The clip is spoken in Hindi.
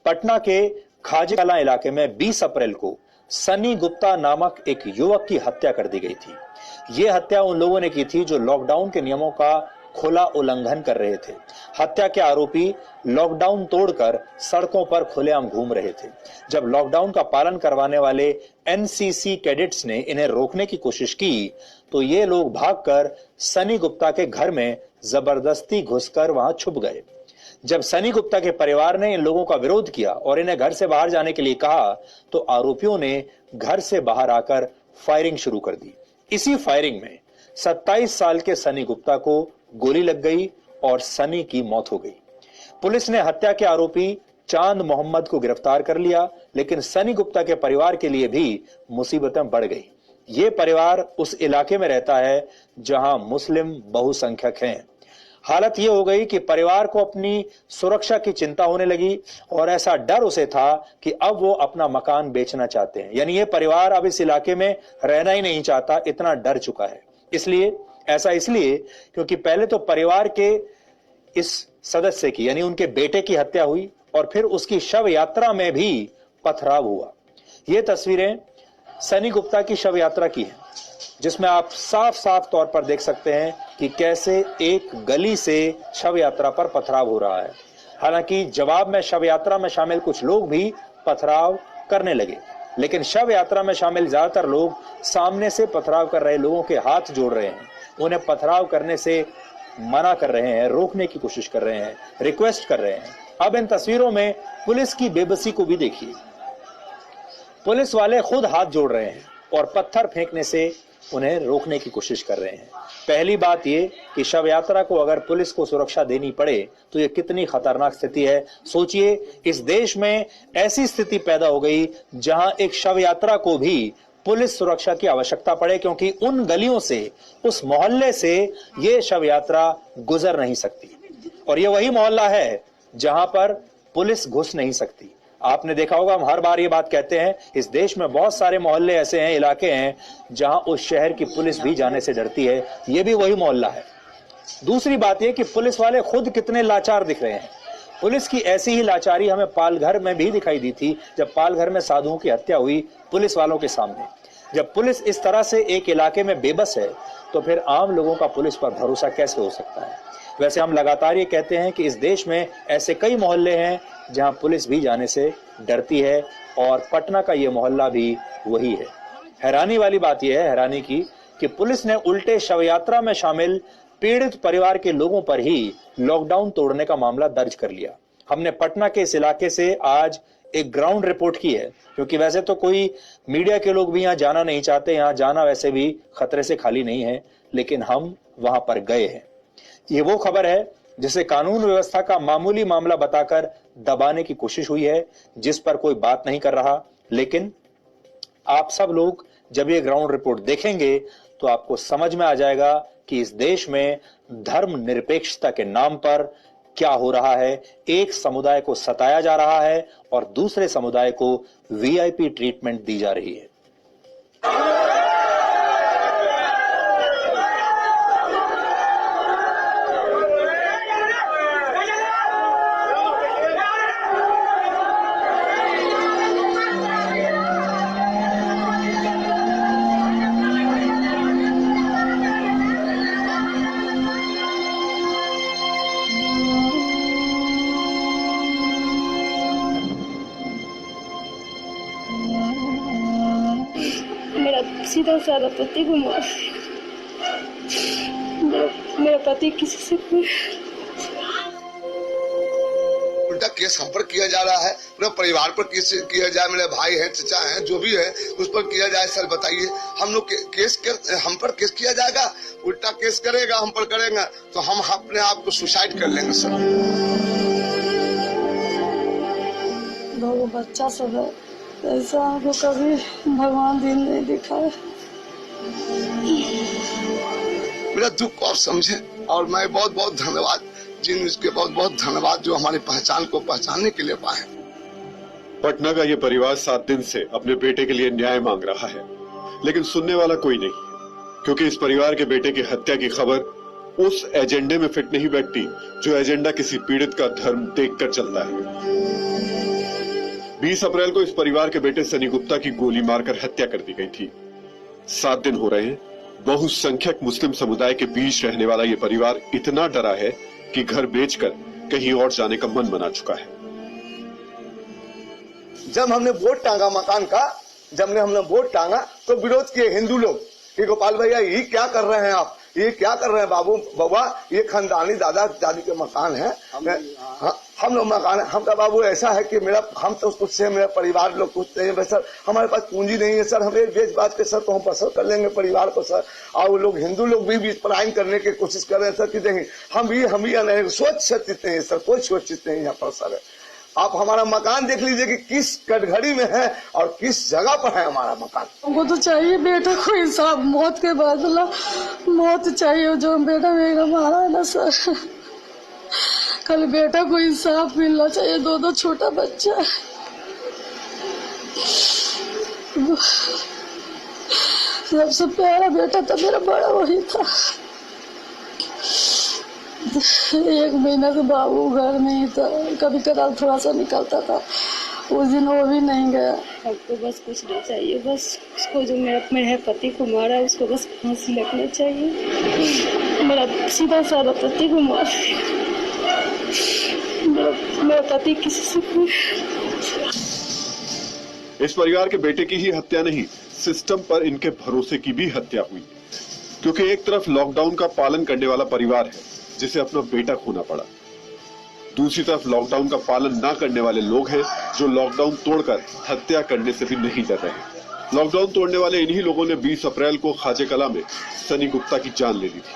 पटना के खाजी कलां इलाके में 20 अप्रैल को सनी गुप्ता नामक एक युवक की हत्या कर दी गई थी। यह हत्या उन लोगों ने की थी जो लॉकडाउन के नियमों का खुला उल्लंघन कर रहे थे। हत्या के आरोपी लॉकडाउन तोड़कर सड़कों पर खुलेआम घूम रहे थे। जब लॉकडाउन का पालन करवाने वाले एनसीसी कैडेट्स ने इन्हें रोकने की कोशिश की तो ये लोग भागकर सनी गुप्ता के घर में जबरदस्ती घुसकर वहां छुप गए। जब सनी गुप्ता के परिवार ने इन लोगों का विरोध किया और इन्हें घर से बाहर जाने के लिए कहा तो आरोपियों ने घर से बाहर आकर फायरिंग शुरू कर दी। इसी फायरिंग में 27 साल के सनी गुप्ता को गोली लग गई और सनी की मौत हो गई। पुलिस ने हत्या के आरोपी चांद मोहम्मद को गिरफ्तार कर लिया, लेकिन सनी गुप्ता के परिवार के लिए भी मुसीबतें बढ़ गई। ये परिवार उस इलाके में रहता है जहां मुस्लिम बहुसंख्यक हैं। हालत यह हो गई कि परिवार को अपनी सुरक्षा की चिंता होने लगी और ऐसा डर उसे था कि अब वो अपना मकान बेचना चाहते हैं। यानी ये परिवार अब इस इलाके में रहना ही नहीं चाहता, इतना डर चुका है। इसलिए क्योंकि पहले तो परिवार के इस सदस्य की यानी उनके बेटे की हत्या हुई और फिर उसकी शव यात्रा में भी पथराव हुआ। ये तस्वीरें सनी गुप्ता की शव यात्रा की हैं, जिसमें आप साफ साफ तौर पर देख सकते हैं कि कैसे एक गली से शव यात्रा पर पथराव हो रहा है। हालांकि जवाब में शव यात्रा में शामिल कुछ लोग भी पथराव करने लगे, लेकिन शव यात्रा में शामिल ज्यादातर लोग सामने से पथराव कर रहे लोगों के हाथ जोड़ रहे हैं, उन्हें पथराव करने से मना कर रहे हैं, रोकने की कोशिश कर रहे हैं, रिक्वेस्ट कर रहे हैं। अब इन तस्वीरों में पुलिस की बेबसी को भी देखिए। पुलिस वाले खुद हाथ जोड़ रहे हैं और पत्थर फेंकने से उन्हें रोकने की कोशिश कर रहे हैं। पहली बात यह कि शव यात्रा को अगर पुलिस को सुरक्षा देनी पड़े तो यह कितनी खतरनाक स्थिति है। सोचिए, इस देश में ऐसी स्थिति पैदा हो गई जहां एक शव यात्रा को भी पुलिस सुरक्षा की आवश्यकता पड़े, क्योंकि उन गलियों से, उस मोहल्ले से यह शव यात्रा गुजर नहीं सकती और यह वही मोहल्ला है जहां पर पुलिस घुस नहीं सकती। आपने देखा होगा, हम हर बार ये बात कहते हैं, इस देश में बहुत सारे मोहल्ले ऐसे हैं, इलाके हैं जहां उस शहर की पुलिस भी जाने से डरती है। ये भी वही मोहल्ला है। दूसरी बात यह कि पुलिस वाले खुद कितने लाचार दिख रहे हैं। पुलिस की ऐसी ही लाचारी हमें पालघर में भी दिखाई दी थी, जब पालघर में साधुओं की हत्या हुई पुलिस वालों के सामने। जब पुलिस इस तरह से एक इलाके में बेबस है तो फिर आम लोगों का पुलिस पर भरोसा कैसे हो सकता है। वैसे हम लगातार ये कहते हैं कि इस देश में ऐसे कई मोहल्ले हैं जहां पुलिस भी जाने से डरती है और पटना का ये मोहल्ला भी वही है। हैरानी वाली बात यह है, हैरानी की, कि पुलिस ने उल्टे शव यात्रा में शामिल पीड़ित परिवार के लोगों पर ही लॉकडाउन तोड़ने का मामला दर्ज कर लिया। हमने पटना के इस इलाके से आज एक ग्राउंड रिपोर्ट की है, क्योंकि वैसे तो कोई मीडिया के लोग भी यहाँ जाना नहीं चाहते, यहाँ जाना वैसे भी खतरे से खाली नहीं है, लेकिन हम वहां पर गए हैं। ये वो खबर है जिसे कानून व्यवस्था का मामूली मामला बताकर दबाने की कोशिश हुई है, जिस पर कोई बात नहीं कर रहा। लेकिन आप सब लोग जब ये ग्राउंड रिपोर्ट देखेंगे तो आपको समझ में आ जाएगा कि इस देश में धर्म निरपेक्षता के नाम पर क्या हो रहा है। एक समुदाय को सताया जा रहा है और दूसरे समुदाय को वीआईपी ट्रीटमेंट दी जा रही है। सीधा साधा पति को मार, मेरा पति किसी से उल्टा केस हम पर किया जा रहा है, पूरे परिवार पर केस किया जाए, मेरे भाई हैं, चचा हैं, जो भी है उस पर किया जाए। सर बताइए, हम लोग हम पर केस किया जाएगा, उल्टा केस करेगा, हम पर करेगा तो हम अपने आप को सुसाइड कर लेंगे। सर दो बच्चा सब है, ऐसा हमको कभी भगवान दिन नहीं दिखा है। मेरा दुख आप समझे, और मैं बहुत बहुत धन्यवाद जिन इसके बहुत बहुत धन्यवाद जो हमारी पहचान को पहचानने के लिए पाए। पटना का ये परिवार 7 दिन से अपने बेटे के लिए न्याय मांग रहा है, लेकिन सुनने वाला कोई नहीं, क्योंकि इस परिवार के बेटे की हत्या की खबर उस एजेंडे में फिट नहीं बैठती जो एजेंडा किसी पीड़ित का धर्म देखकर चलता है। 20 अप्रैल को इस परिवार के बेटे सनी गुप्ता की गोली मारकर हत्या कर दी गई थी। 7 दिन हो रहे हैं। बहुसंख्यक मुस्लिम समुदाय के बीच रहने वाला ये परिवार इतना डरा है कि घर बेचकर कहीं और जाने का मन बना चुका है। जब हमने बोर्ड टांगा मकान का, जब हमने बोर्ड टांगा तो विरोध किए हिंदू लोग कि गोपाल भैया ये क्या कर रहे हैं आप, ये क्या कर रहे हैं बाबू बाबा, ये खानदानी दादा दादी के मकान है, हम लोग मकान है। हम कहा बाबू ऐसा है कि हम तो कुछ से मेरा परिवार लोग कुछ नहीं है सर, हमारे पास पूंजी नहीं है सर, हम एक बेच बात के सर तो हम बसर कर लेंगे परिवार को सर। और वो लोग हिंदू लोग भी पलायन करने की कोशिश कर रहे हैं सर कि नहीं हम भी नहीं सोच नहीं है सर, कोई सोचित नहीं यहाँ पर सर। आप हमारा मकान देख लीजिए कि किस कटघड़ी में है और किस जगह पर है हमारा मकान। हमको तो चाहिए बेटा को इंसाफ, मौत के बदला मौत चाहिए। जो बेटा मेरा मारा है ना सर, कल बेटा को इंसाफ मिलना चाहिए। दो छोटा बच्चा है। सबसे प्यारा बेटा तो मेरा बड़ा वही था। 1 महीना से बाबू घर में ही था, कभी कदार थोड़ा सा निकलता था, उस दिन वो भी नहीं गया। आपको बस कुछ नहीं चाहिए, बस उसको जो मेरे पति को मारा है उसको बस फांसी लगना चाहिए। मेरा सीधा साधा पति को मार, मेरा पति किसी से कोई। इस परिवार के बेटे की ही हत्या नहीं, सिस्टम पर इनके भरोसे की भी हत्या हुई, क्योंकि एक तरफ लॉकडाउन का पालन करने वाला परिवार है जिसे अपना बेटा खोना पड़ा, दूसरी तरफ लॉकडाउन का पालन ना करने वाले लोग हैं जो लॉकडाउन तोड़कर हत्या करने से भी नहीं डर रहे। लॉकडाउन तोड़ने वाले इन्हीं लोगों ने 20 अप्रैल को खाजे कला में सनी गुप्ता की जान ले ली थी।